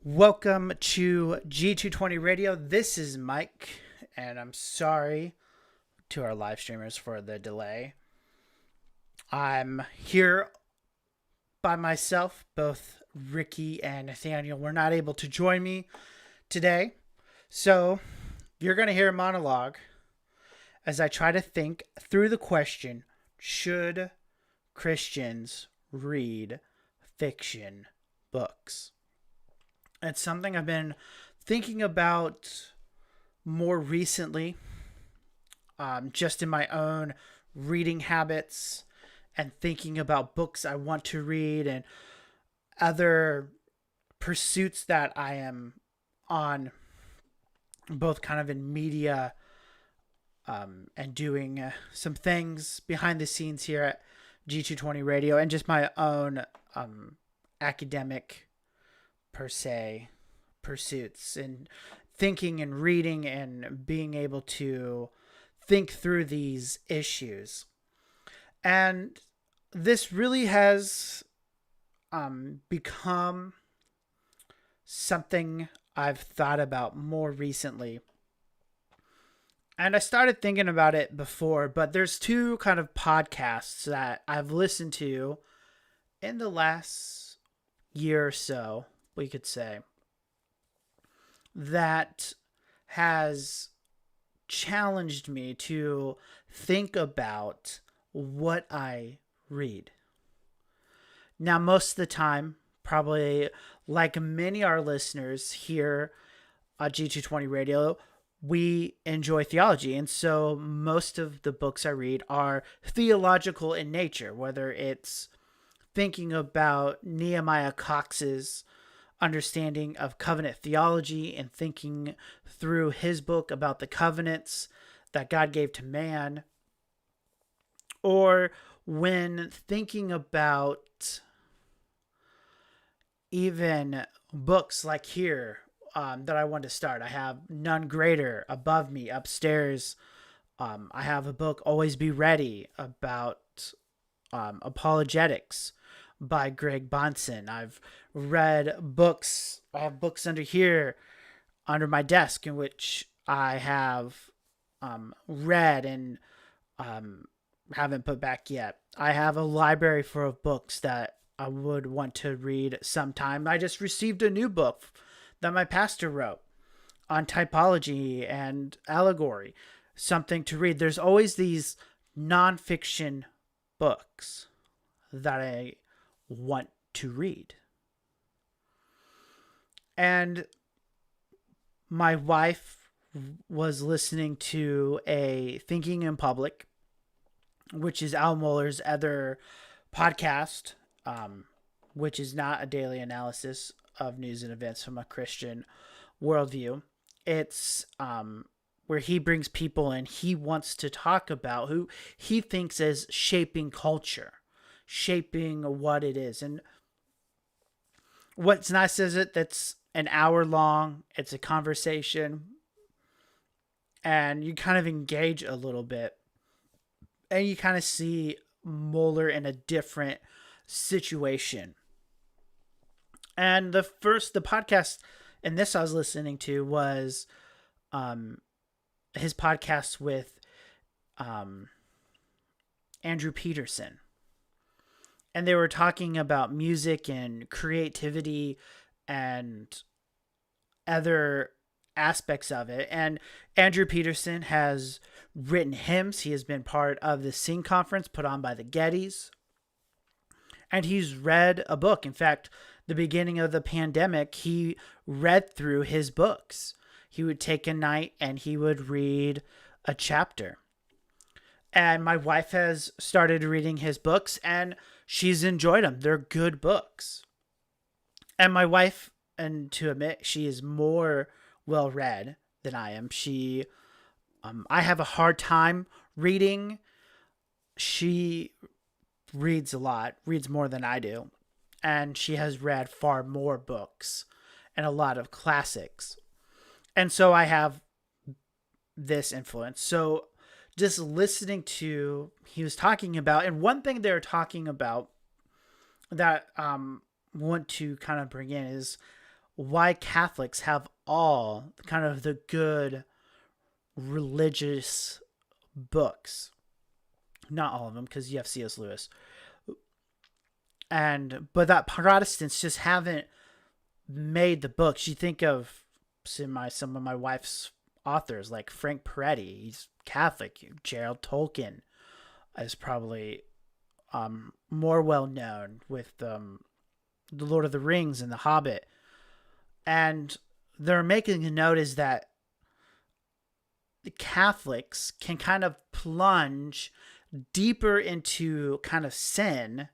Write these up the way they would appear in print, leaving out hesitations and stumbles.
Welcome to G220 Radio. This is Mike, and I'm sorry to our live streamers for the delay. I'm here by myself. Both Ricky and Nathaniel were not able to join me today. So you're going to hear a monologue as I try to think through the question, should Christians read fiction books? It's something I've been thinking about more recently, just in my own reading habits and thinking about books I want to read and other pursuits that I am on, both kind of in media and doing some things behind the scenes here at G220 Radio and just my own academic per se pursuits and thinking and reading and being able to think through these issues. And this really has become something I've thought about more recently. And I started thinking about it before, but there's two kind of podcasts that I've listened to in the last year or so, we could say, that has challenged me to think about what I read. Now, most of the time, probably like many of our listeners here at G220 Radio, we enjoy theology. And so most of the books I read are theological in nature, whether it's thinking about Nehemiah Cox's understanding of covenant theology and thinking through his book about the covenants that God gave to man, or when thinking about even books like here that I want to start. I have None Greater above me upstairs. I have a book, Always Be Ready, about apologetics by Greg Bonson. I've read books. I have books under here, under my desk, in which I have read and haven't put back yet. I have a library full of books that I would want to read sometime. I just received a new book that my pastor wrote on typology and allegory, something to read. There's always these nonfiction books that I want to read. And my wife was listening to a Thinking in Public, which is Al Mohler's other podcast, which is not a daily analysis of news and events from a Christian worldview. It's where he brings people in. He wants to talk about who he thinks is shaping culture, shaping what it is. And what's nice is that's an hour long. It's a conversation, and you kind of engage a little bit, and you kind of see Mohler in a different situation. And the podcast in this I was listening to was his podcast with Andrew Peterson. And they were talking about music and creativity and other aspects of it. And Andrew Peterson has written hymns. He has been part of the Sing Conference put on by the Gettys. And he's read a book. In fact, the beginning of the pandemic, he read through his books. He would take a night and he would read a chapter. And my wife has started reading his books, and she's enjoyed them. They're good books. And my wife, and to admit, she is more well-read than I am. I have a hard time reading. She reads a lot, reads more than I do. And she has read far more books and a lot of classics. And so I have this influence. So just listening to, he was talking about, and one thing they're talking about that want to kind of bring in is why Catholics have all kind of the good religious books. Not all of them, because you have C.S. Lewis. But that Protestants just haven't made the books. You think of some of my wife's authors, like Frank Peretti. He's Catholic. Gerald Tolkien is probably more well known with the Lord of the Rings and the Hobbit. And they're making a note is that the Catholics can kind of plunge deeper into kind of sin,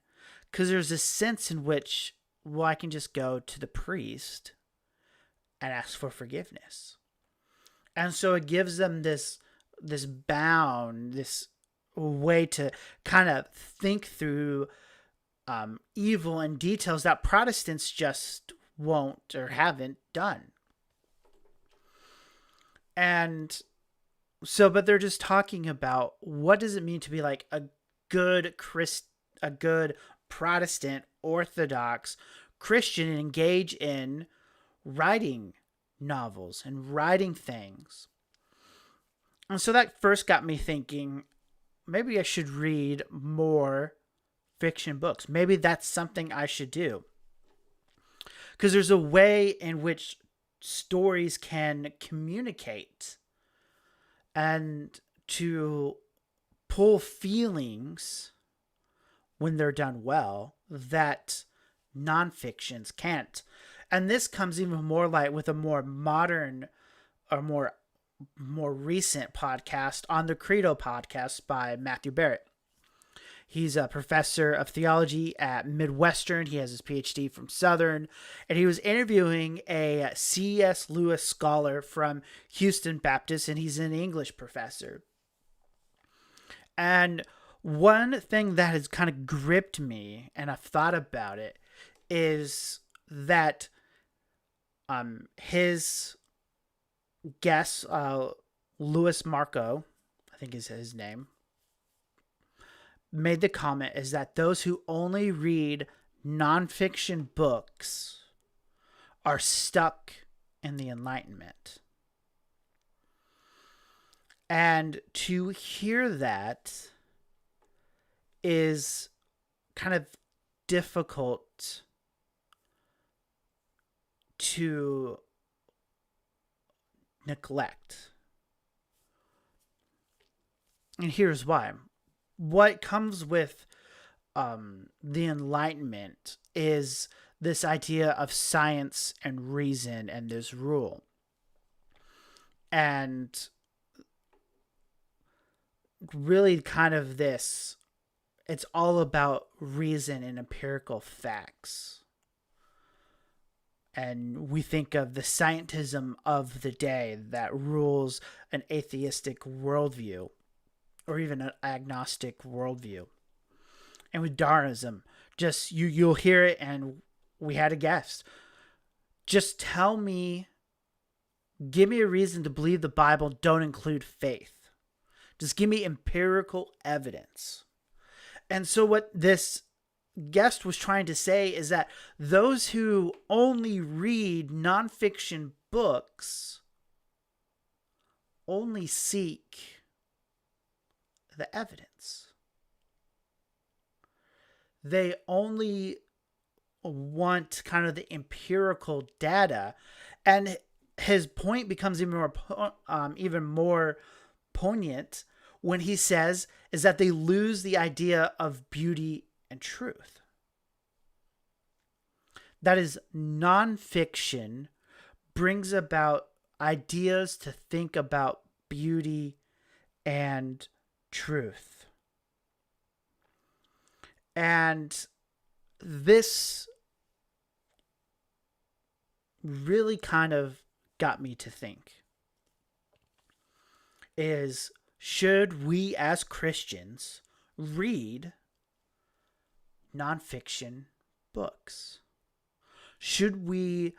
because there's a sense in which, well, I can just go to the priest and ask for forgiveness. And so it gives them this bound, this way to kind of think through evil and details that Protestants just won't or haven't done. And so, but they're just talking about what does it mean to be like a good Protestant Orthodox Christian and engage in writing novels and writing things. And so that first got me thinking, maybe I should read more fiction books. Maybe that's something I should do. Because there's a way in which stories can communicate and to pull feelings when they're done well that nonfictions can't. And this comes even more light with a more modern or more recent podcast on the Credo podcast by Matthew Barrett. He's a professor of theology at Midwestern. He has his PhD from Southern, and he was interviewing a C.S. Lewis scholar from Houston Baptist, and he's an English professor. And one thing that has kind of gripped me, and I've thought about it, is that his guest, Louis Marco, I think is his name, made the comment is that those who only read nonfiction books are stuck in the Enlightenment. And to hear that is kind of difficult to neglect. And here's why. What comes with the Enlightenment is this idea of science and reason and this rule. And really kind of this, it's all about reason and empirical facts. And we think of the scientism of the day that rules an atheistic worldview or even an agnostic worldview. And with Darwinism, just you'll hear it, and we had a guest. Just tell me, give me a reason to believe the Bible don't include faith. Just give me empirical evidence. And so what this guest was trying to say is that those who only read nonfiction books only seek the evidence. They only want kind of the empirical data, and his point becomes even more poignant when he says is that they lose the idea of beauty and truth. That is, nonfiction brings about ideas to think about beauty and truth. And this really kind of got me to think is, should we as Christians read nonfiction books? Should we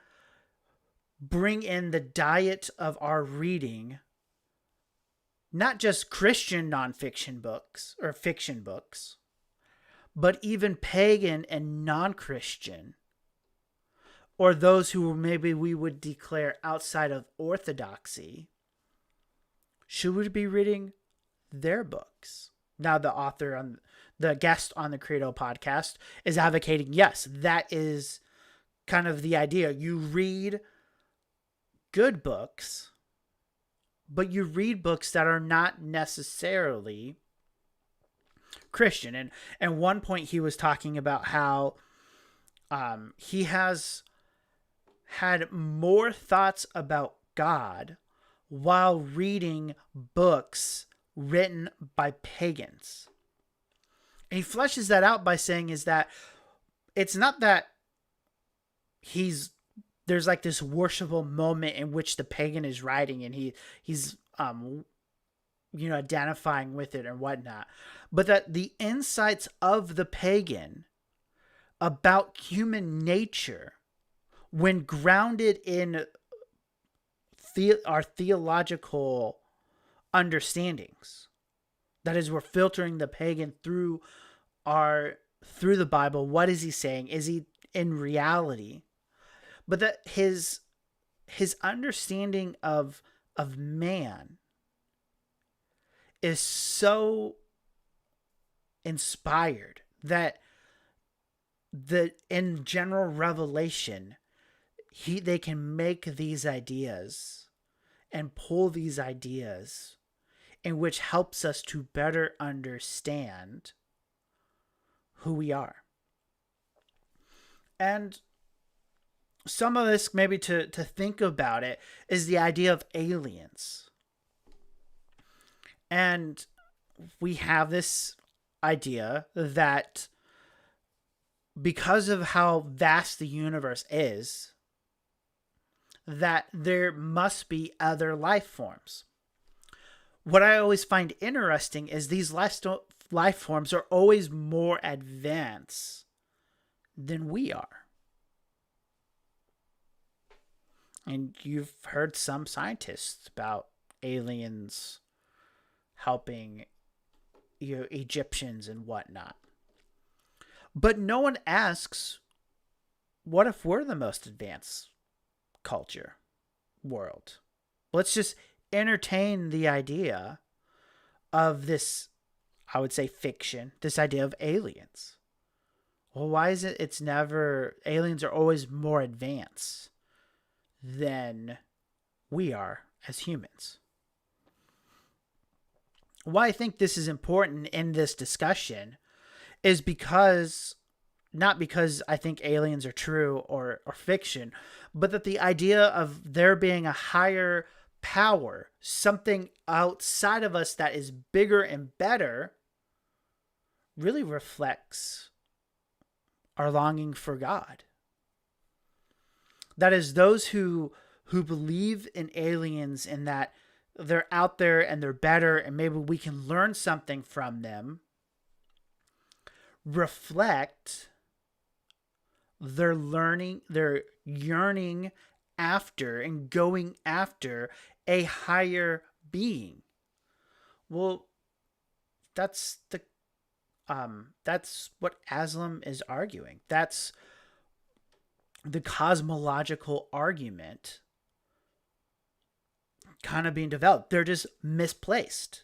bring in the diet of our reading not just Christian nonfiction books or fiction books, but even pagan and non-Christian, or those who maybe we would declare outside of orthodoxy, should we be reading their books? Now the guest on the Credo podcast is advocating, yes, that is kind of the idea. You read good books, but you read books that are not necessarily Christian. And one point he was talking about how he has had more thoughts about God while reading books written by pagans. And he fleshes that out by saying is that it's not that there's like this worshipful moment in which the pagan is writing and he's identifying with it and whatnot, but that the insights of the pagan about human nature, when grounded in our theological understandings, that is, we're filtering the pagan through the Bible. What is he saying? Is he in reality? But that his understanding of man is so inspired that in general revelation, they can make these ideas and pull these ideas, in which helps us to better understand who we are. And some of this, maybe to think about it, is the idea of aliens. And we have this idea that because of how vast the universe is, that there must be other life forms. What I always find interesting is these life forms are always more advanced than we are. And you've heard some scientists about aliens helping Egyptians and whatnot. But no one asks, what if we're the most advanced culture, world? Let's just entertain the idea of this, I would say, fiction, this idea of aliens. Well, why is it aliens are always more advanced than we are as humans? Why I think this is important in this discussion is not because I think aliens are true or fiction, but that the idea of there being a higher power, something outside of us that is bigger and better, really reflects our longing for God. That is, those who believe in aliens and that they're out there and they're better and maybe we can learn something from them, reflect their yearning after and going after a higher being. Well, that's what Aslam is arguing. That's the cosmological argument kind of being developed. They're just misplaced.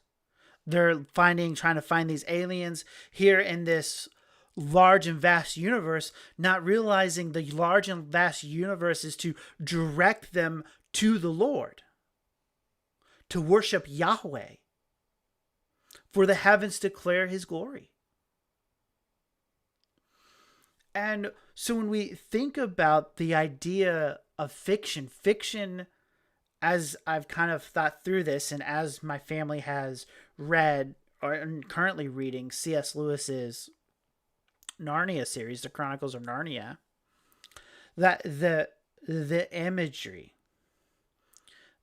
They're trying to find these aliens here in this large and vast universe, not realizing the large and vast universe is to direct them to the Lord, to worship Yahweh, for the heavens declare his glory. And so when we think about the idea of fiction, as I've kind of thought through this, and as my family has read or currently reading C.S. Lewis's Narnia series, The Chronicles of Narnia, that the imagery,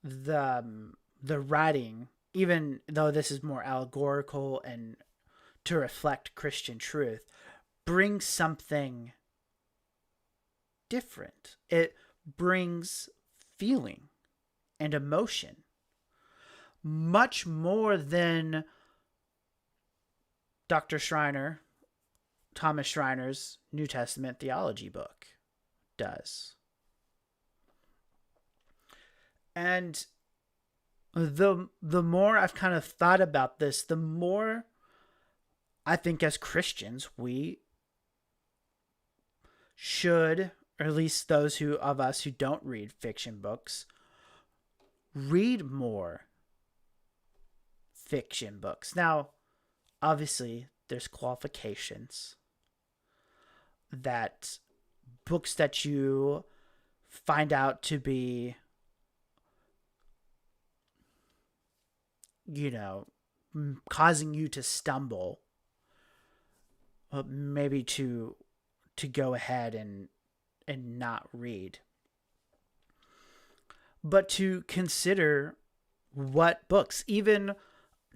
the writing, even though this is more allegorical and to reflect Christian truth, brings something different. It brings feeling and emotion much more than Thomas Schreiner's New Testament theology book does. And the more I've kind of thought about this, the more I think as Christians we should, or at least those of us who don't read fiction books, read more fiction books. Now, obviously, there's qualifications that books that you find out to be, causing you to stumble, maybe to go ahead and not read, but to consider what books, even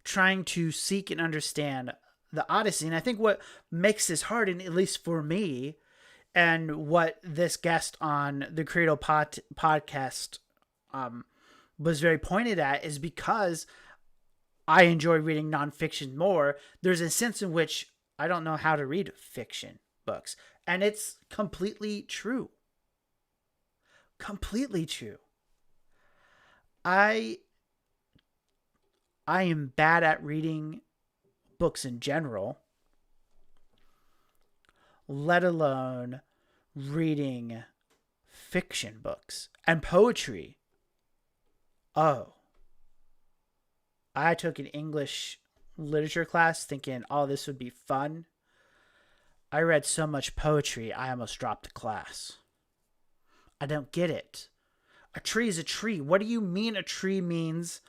trying to seek and understand the Odyssey. And I think what makes this hard, and at least for me, and what this guest on the Credo podcast was very pointed at, is because I enjoy reading nonfiction more, there's a sense in which I don't know how to read fiction books. And it's completely true. Completely true. I am bad at reading books in general, let alone reading fiction books and poetry. Oh, I took an English literature class thinking, oh, this would be fun. I read so much poetry, I almost dropped the class. I don't get it. A tree is a tree. What do you mean a tree means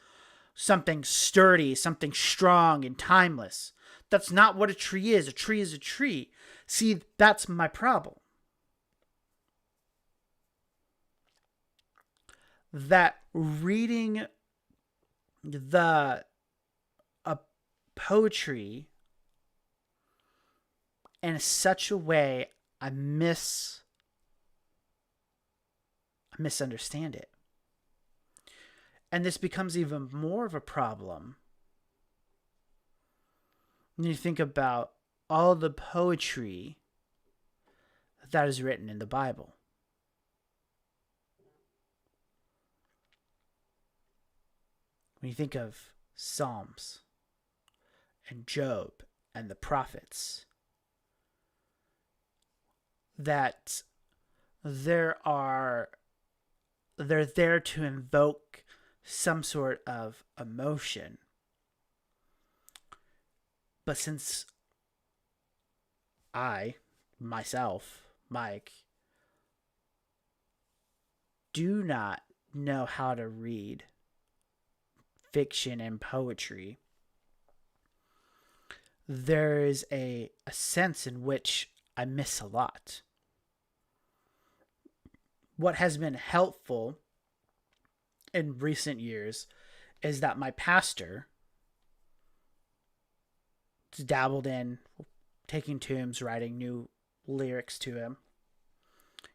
something sturdy, something strong and timeless? That's not what a tree is. A tree is a tree. See, that's my problem. That reading the poetry in such a way, I misunderstand it. And this becomes even more of a problem when you think about all the poetry that is written in the Bible. When you think of Psalms and Job and the prophets, that they're there to invoke some sort of emotion. But since I, myself, Mike, do not know how to read fiction and poetry, there is a sense in which I miss a lot. What has been helpful in recent years is that my pastor dabbled in taking tunes, writing new lyrics to him.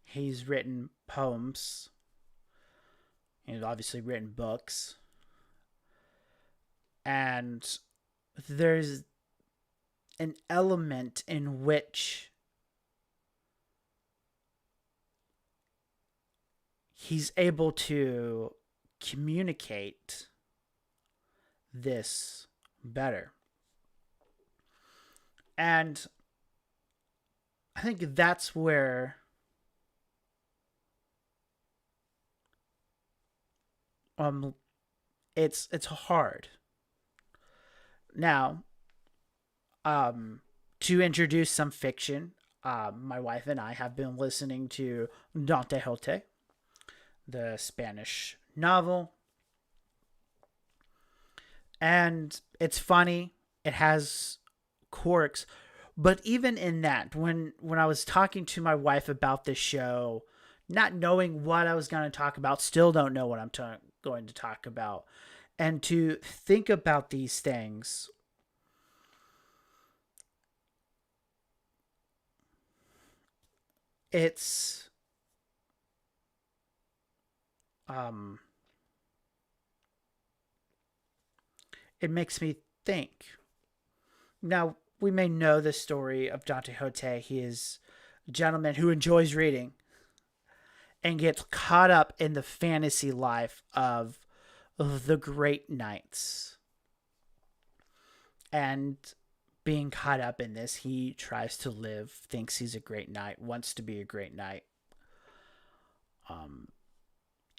He's written poems. He's obviously written books. And there's an element in which he's able to communicate this better. And I think that's where it's hard. Now, to introduce some fiction, my wife and I have been listening to Don Quixote, the Spanish novel. And it's funny. It has quirks. But even in that, when I was talking to my wife about this show, not knowing what I was going to talk about, still don't know what I'm going to talk about. And to think about these things, it's it makes me think. Now, we may know the story of Don Quixote. He is a gentleman who enjoys reading. and gets caught up in the fantasy life of the great knights. And being caught up in this, he tries to live, thinks he's a great knight, wants to be a great knight.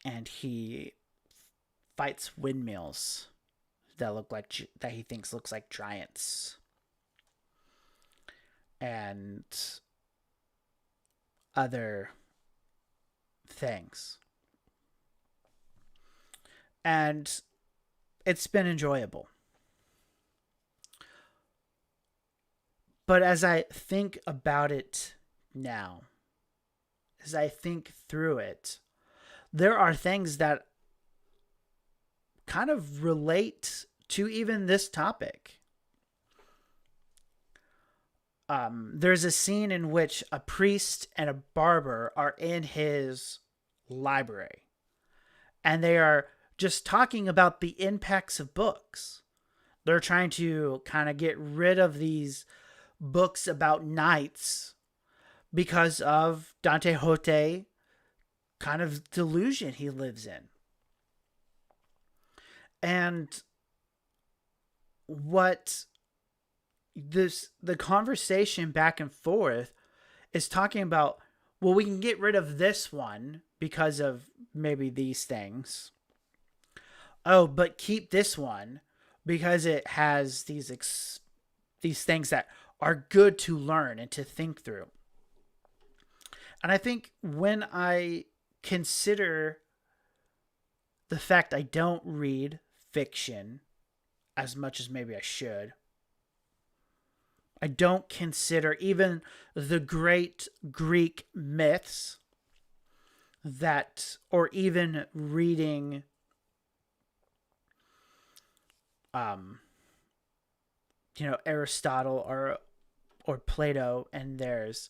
And he fights windmills that he thinks looks like giants, and other things. And it's been enjoyable. But as I think about it now, as I think through it, there are things that kind of relate to even this topic. There's a scene in which a priest and a barber are in his library, and they are just talking about the impacts of books. They're trying to kind of get rid of these books about knights because of Don Quixote kind of delusion he lives in. And what the conversation back and forth is talking about, well, we can get rid of this one because of maybe these things. Oh, but keep this one because it has these things that are good to learn and to think through. And I think when I consider the fact I don't read fiction as much as maybe I should, I don't consider even the great Greek myths or even reading Aristotle or Plato and there's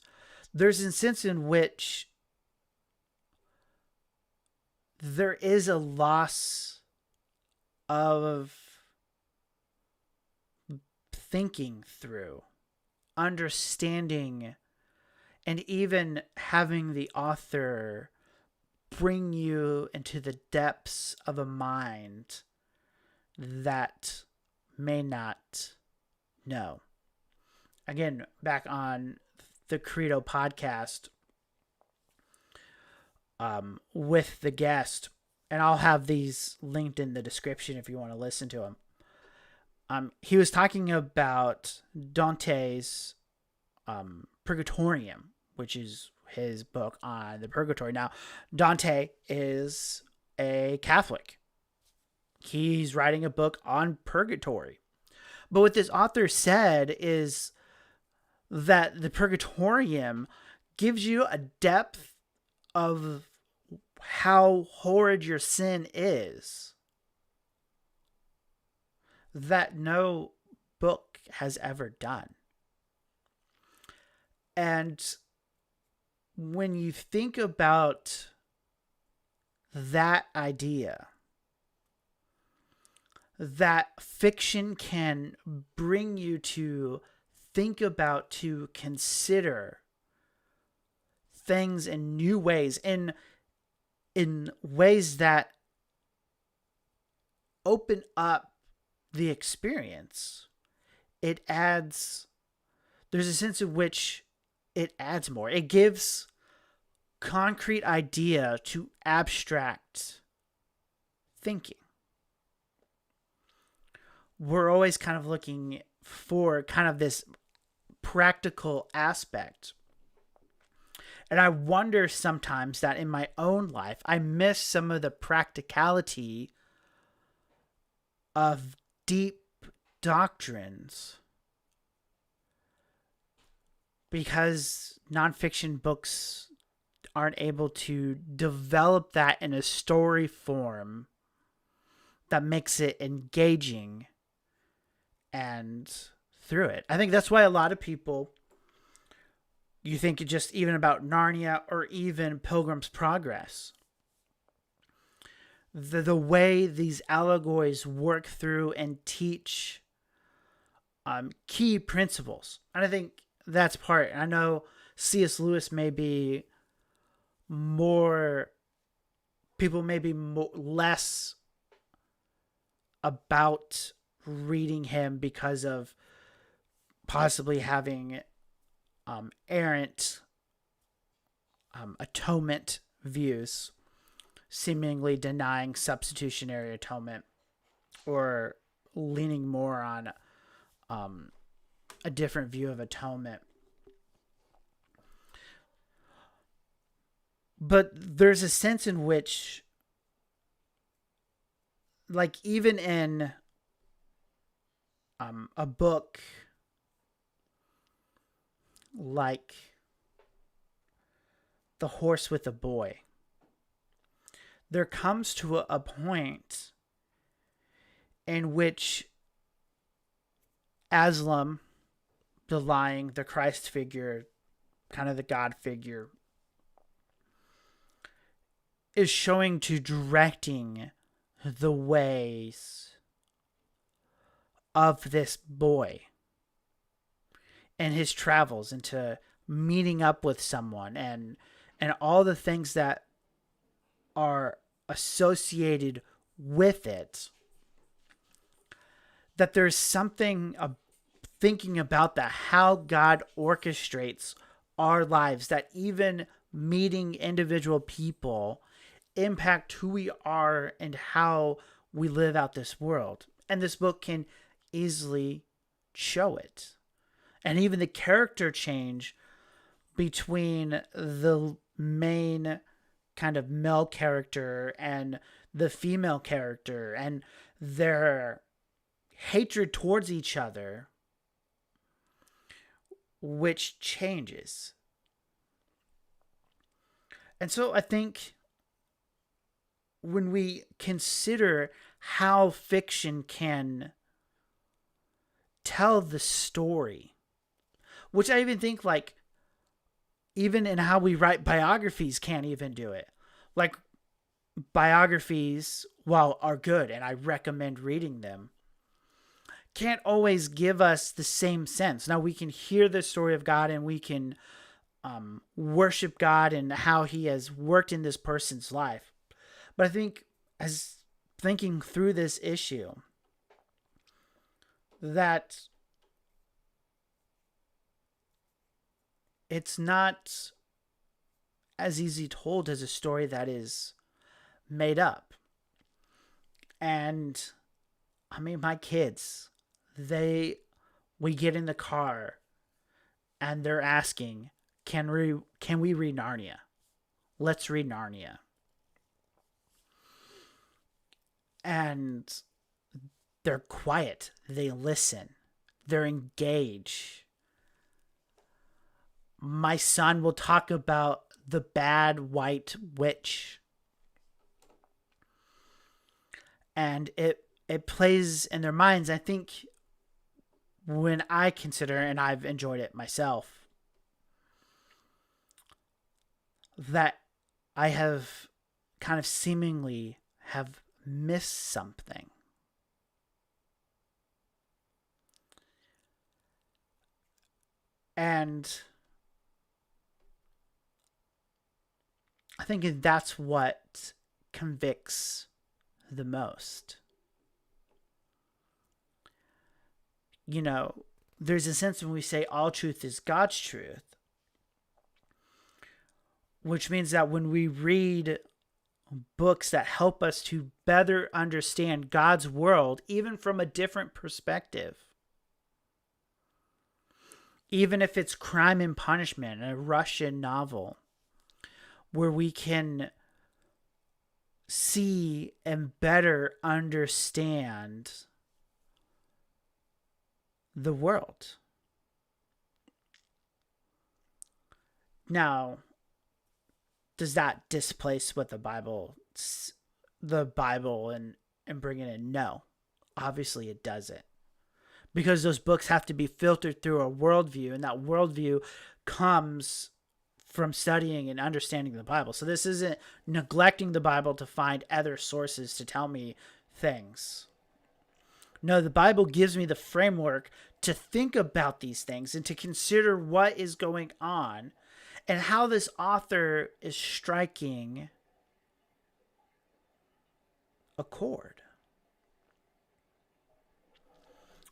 a sense in which there is a loss of thinking through, understanding, and even having the author bring you into the depths of a mind that may not know. Again, back on the Credo podcast with the guest, and I'll have these linked in the description if you want to listen to him. He was talking about Dante's Purgatorium, which is his book on the purgatory. Now, Dante is a Catholic. He's writing a book on purgatory. But what this author said is that the Purgatorium gives you a depth of how horrid your sin is that no book has ever done. And when you think about that idea, that fiction can bring you to think about, to consider things in new ways, in ways that open up the experience, there's a sense in which it adds more. It gives concrete idea to abstract thinking. We're always kind of looking for kind of this practical aspect. And I wonder sometimes that in my own life, I miss some of the practicality of deep doctrines because nonfiction books aren't able to develop that in a story form that makes it engaging and through it. I think that's why a lot of people, you think just even about Narnia or even Pilgrim's Progress, the way these allegories work through and teach key principles. And I think that's part. I know C.S. Lewis may be more people maybe less about reading him because of possibly having errant atonement views, seemingly denying substitutionary atonement or leaning more on a different view of atonement. But there's a sense in which, like, even in a book like The Horse with a Boy, there comes to a point in which Aslan, the Christ figure, kind of the God figure, is showing to directing the ways of this boy and his travels into meeting up with someone and all the things that are associated with it. That there's something thinking about that, how God orchestrates our lives, that even meeting individual people impact who we are and how we live out this world. And this book can easily show it. And even the character change between the main kind of male character and the female character and their hatred towards each other, which changes. And so I think when we consider how fiction can tell the story, which I even think, like, even in how we write biographies can't even do it. Like, biographies, while are good and I recommend reading them, can't always give us the same sense. Now, we can hear the story of God and we can worship God and how he has worked in this person's life. But I think, as thinking through this issue, that it's not as easy told as a story that is made up. And I mean, my kids, we get in the car and they're asking, can we read Narnia? Let's read Narnia. And they're quiet. They listen. They're engaged. My son will talk about the bad white witch. And it plays in their minds. I think when I consider, and I've enjoyed it myself, that I have kind of seemingly have missed something. And I think that's what convicts the most. You know, there's a sense when we say all truth is God's truth, which means that when we read books that help us to better understand God's world, even from a different perspective, even if it's Crime and Punishment, a Russian novel, where we can see and better understand the world. Now, does that displace what the Bible and bring it in? No, obviously it doesn't, because those books have to be filtered through a worldview, and that worldview comes from studying and understanding the Bible. So this isn't neglecting the Bible to find other sources to tell me things. No, the Bible gives me the framework to think about these things and to consider what is going on and how this author is striking a chord.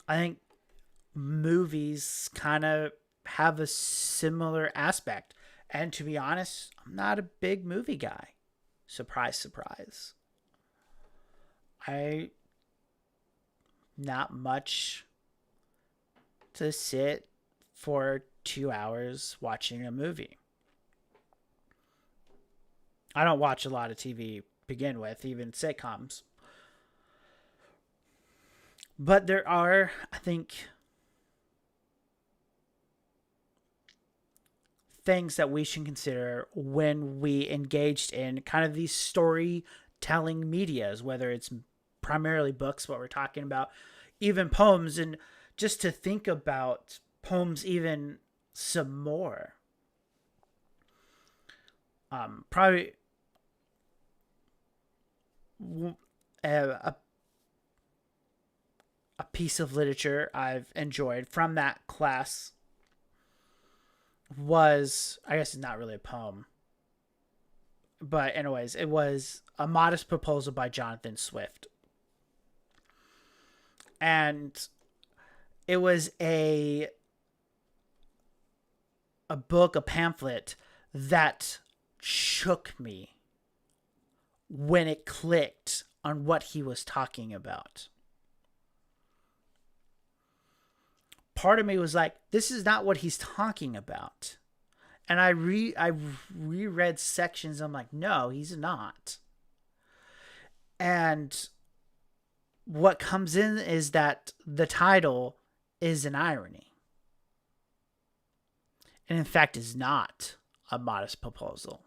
I think movies kind of have a similar aspect. And to be honest, I'm not a big movie guy. Surprise, surprise. I not much to sit for 2 hours watching a movie. I don't watch a lot of TV to begin with, even sitcoms. But there are, I think, things that we should consider when we engaged in kind of these storytelling medias, whether it's primarily books, what we're talking about, even poems, and just to think about poems even some more. Probably a piece of literature I've enjoyed from that class was, I guess it's not really a poem, but anyways, it was A Modest Proposal by Jonathan Swift. And it was a book, a pamphlet that shook me when it clicked on what he was talking about. Part of me was like, this is not what he's talking about. And I reread sections. I'm like, no, he's not. And what comes in is that the title is an irony. And in fact, is not a modest proposal.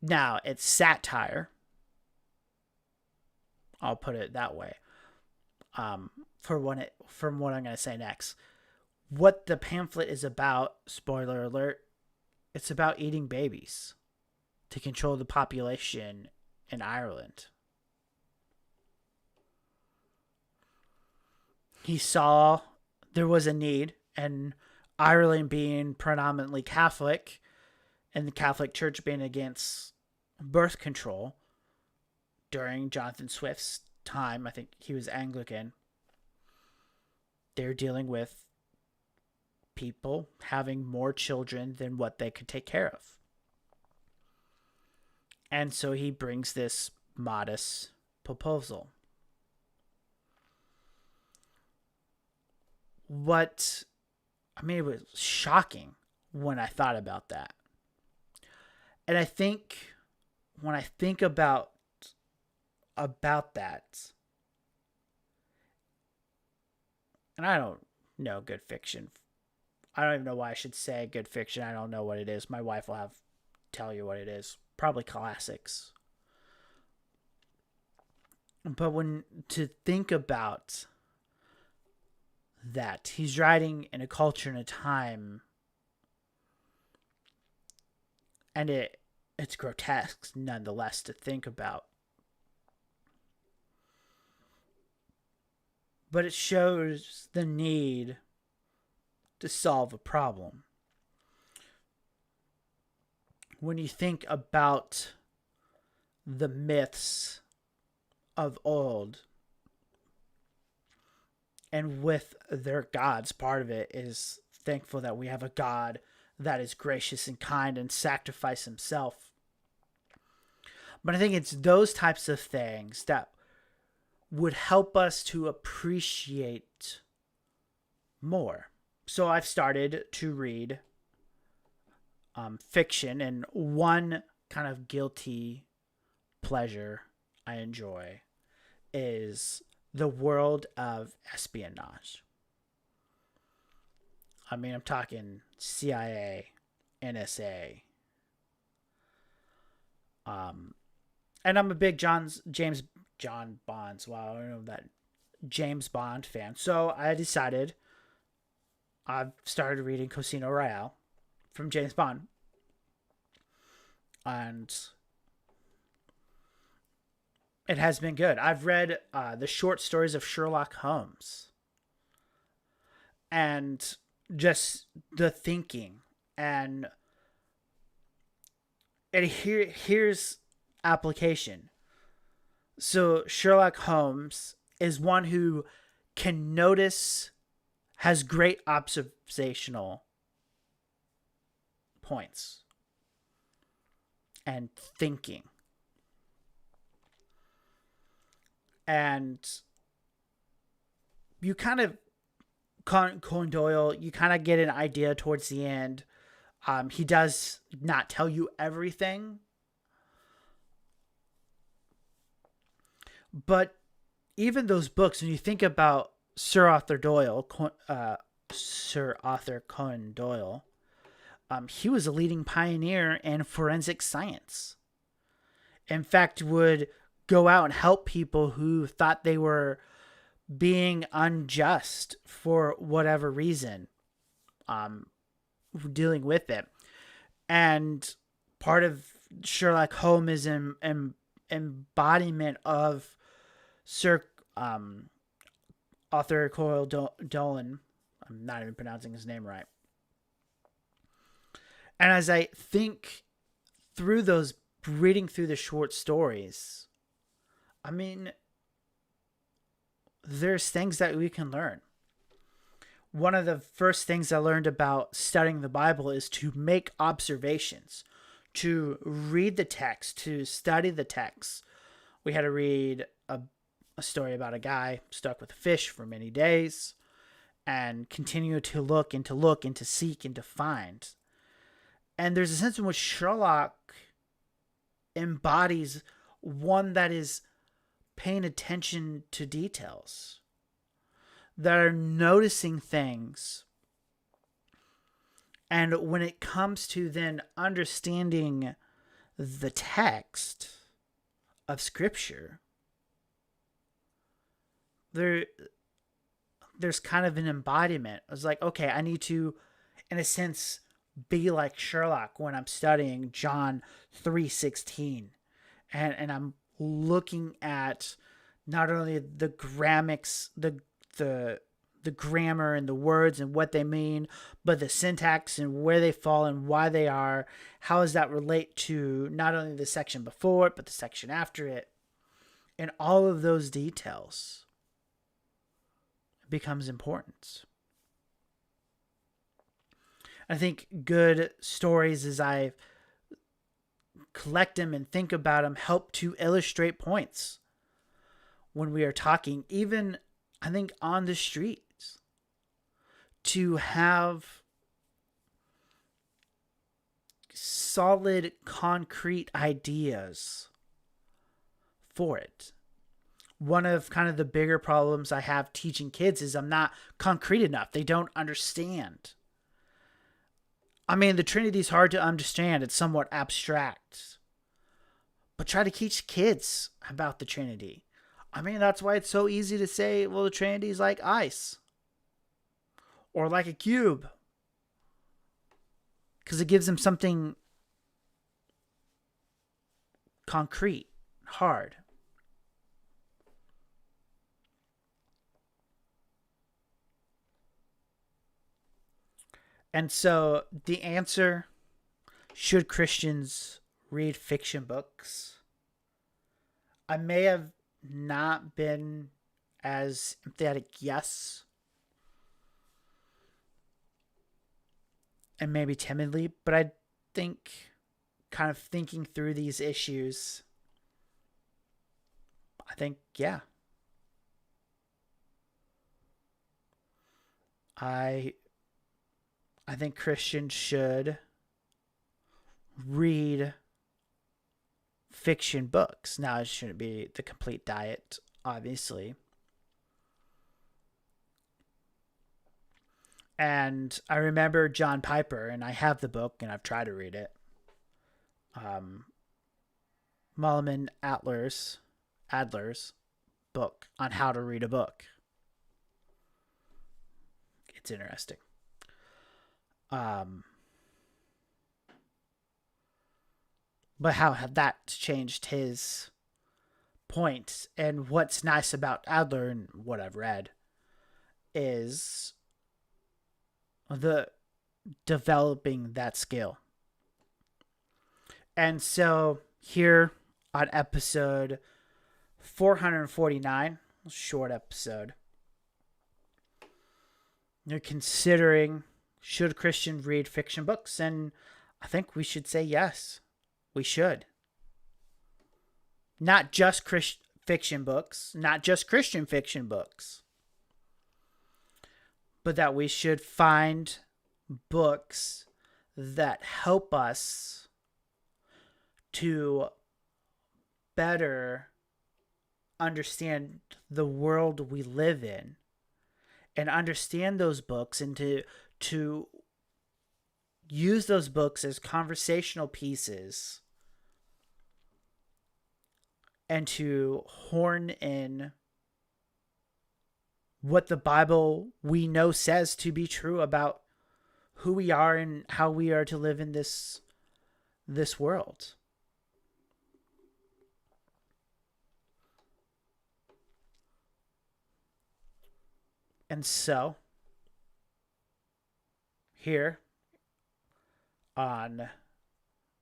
Now, it's satire. I'll put it that way. From what I'm going to say next. What the pamphlet is about, spoiler alert, it's about eating babies to control the population in Ireland. He saw there was a need, and Ireland being predominantly Catholic, and the Catholic Church being against birth control during Jonathan Swift's time, I think he was Anglican, they're dealing with people having more children than what they could take care of. And so he brings this modest proposal. It was shocking when I thought about that. And I think when I think about that, and I don't know good fiction. I don't even know why I should say good fiction. I don't know what it is. My wife will tell you what it is. Probably classics. But to think about that, he's writing in a culture and a time, and it's grotesque nonetheless to think about. But it shows the need to solve a problem. When you think about the myths of old, and with their gods, part of it is thankful that we have a God that is gracious and kind and sacrifice himself. But I think it's those types of things that would help us to appreciate more. So I've started to read fiction, and one kind of guilty pleasure I enjoy is the world of espionage. I mean, I'm talking CIA, NSA. And I'm a big James Bond's, wow, I don't know that James Bond fan. So I decided I've started reading Casino Royale from James Bond. And it has been good. I've read the short stories of Sherlock Holmes. And just the thinking. And here's application. So Sherlock Holmes is one who can notice, has great observational points and thinking. And you kind of, Conan Doyle, you kind of get an idea towards the end. He does not tell you everything, but even those books, when you think about Sir Arthur Conan Doyle, he was a leading pioneer in forensic science. In fact, would go out and help people who thought they were being unjust for whatever reason, dealing with it. And part of Sherlock Holmes is an embodiment of Sir Arthur Conan Doyle. I'm not even pronouncing his name right. And as I think through those, reading through the short stories, I mean, there's things that we can learn. One of the first things I learned about studying the Bible is to make observations, to read the text, to study the text. We had to read a story about a guy stuck with a fish for many days and continue to look and to seek and to find. And there's a sense in which Sherlock embodies one that is paying attention to details, that are noticing things. And when it comes to then understanding the text of Scripture, there's kind of an embodiment. It's like, okay, I need to, in a sense, be like Sherlock when I'm studying John 3:16, and I'm looking at not only the grammatics, the grammar and the words and what they mean, but the syntax and where they fall and why they are. How does that relate to not only the section before it, but the section after it? And all of those details becomes important. I think good stories, as I collect them and think about them, help to illustrate points when we are talking, even I think on the streets, to have solid, concrete ideas for it. One of kind of the bigger problems I have teaching kids is I'm not concrete enough. They don't understand. I mean, the Trinity is hard to understand. It's somewhat abstract. But try to teach kids about the Trinity. I mean, that's why it's so easy to say, well, the Trinity is like ice. Or like a cube. Because it gives them something concrete, hard. And so the answer, should Christians read fiction books? I may have not been as emphatic yes, and maybe timidly, but I think kind of thinking through these issues, I think, yeah. I think Christians should read fiction books. Now, it shouldn't be the complete diet, obviously. And I remember John Piper, and I have the book, and I've tried to read it. Mulliman Adler's book on how to read a book. It's interesting. But how had that changed his point? And what's nice about Adler and what I've read is the developing that skill. And so here on episode 449, short episode, you're considering, should Christians read fiction books? And I think we should say yes, we should. Not just fiction books, not just Christian fiction books, but that we should find books that help us to better understand the world we live in, and understand those books, and to use those books as conversational pieces, and to horn in what the Bible we know says to be true about who we are and how we are to live in this world. And so, here on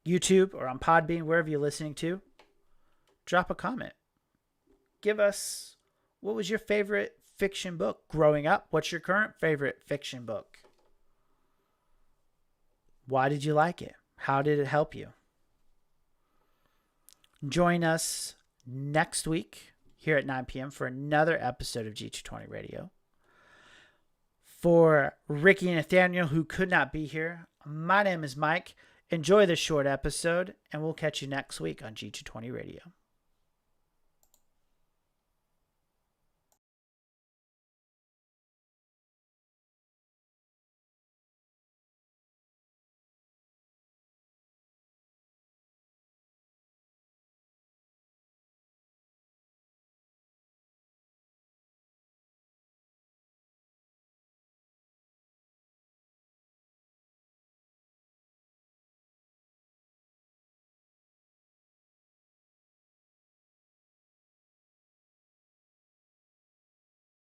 YouTube or on Podbean, wherever you're listening to, drop a comment. Give us, what was your favorite fiction book growing up? What's your current favorite fiction book? Why did you like it? How did it help you? Join us next week here at 9 p.m. for another episode of G220 Radio. For Ricky and Nathaniel, who could not be here, my name is Mike. Enjoy this short episode, and we'll catch you next week on G220 Radio.